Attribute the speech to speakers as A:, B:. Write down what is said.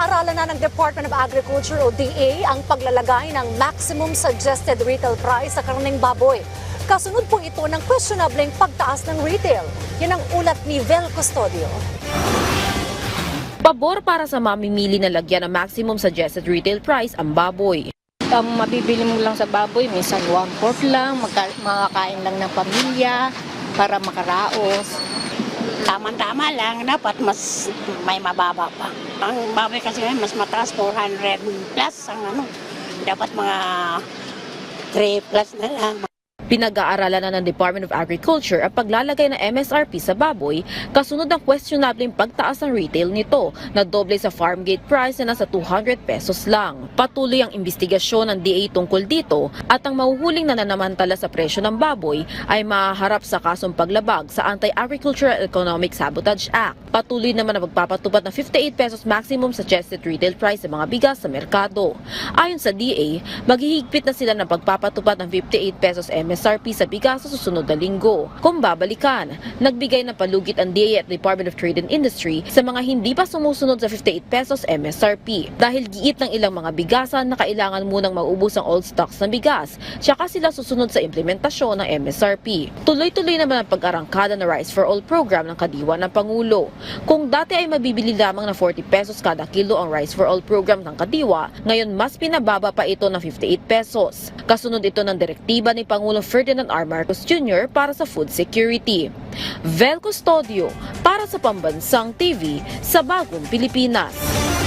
A: Pinag-aaralan na ng Department of Agriculture o DA ang paglalagay ng maximum suggested retail price sa karning baboy. Kasunod po ito ng questionableng pagtaas ng retail. Yan ang ulat ni Vel Custodio.
B: Pabor para sa mamimili na lagyan ng maximum suggested retail price ang baboy.
C: Ang mabibili mo lang sa baboy, minsan 1/4 lang, makakain lang ng pamilya para makaraos.
D: Tama-tama lang, dapat mas may mababa pa. Ang baboy kasi ngayon mas mataas, 400 plus ang dapat mga 3 plus na lang.
B: Pinag-aaralan na ng Department of Agriculture ang paglalagay ng MSRP sa baboy kasunod ng questionableng pagtaas ng retail nito na doble sa farm gate price na nasa 200 pesos lang. Patuloy ang investigasyon ng DA tungkol dito at ang mahuhuling nananamantala sa presyo ng baboy ay mahaharap sa kasong paglabag sa Anti-Agricultural Economic Sabotage Act. Patuloy naman ang pagpapatupad ng 58 pesos maximum suggested retail price sa mga bigas sa merkado. Ayon sa DA, maghihigpit na sila ng pagpapatupad ng 58 pesos MSRP sa bigas sa susunod na linggo. Kung babalikan, nagbigay ng palugit ang DA at Department of Trade and Industry sa mga hindi pa sumusunod sa 58 pesos MSRP. Dahil giit ng ilang mga bigasan na kailangan munang maubos ang old stocks ng bigas, tsaka sila susunod sa implementasyon ng MSRP. Tuloy-tuloy naman ang pag-arangkada na Rice for All program ng kadiwa ng Pangulo. Kung dati ay mabibili lamang ng 40 pesos kada kilo ang Rice for All program ng kadiwa, ngayon mas pinababa pa ito ng 58 pesos. Kasunod ito ng direktiba ni Pangulong Ferdinand R. Marcos Jr. para sa food security. Vel Custodio para sa Pambansang TV sa Bagong Pilipinas.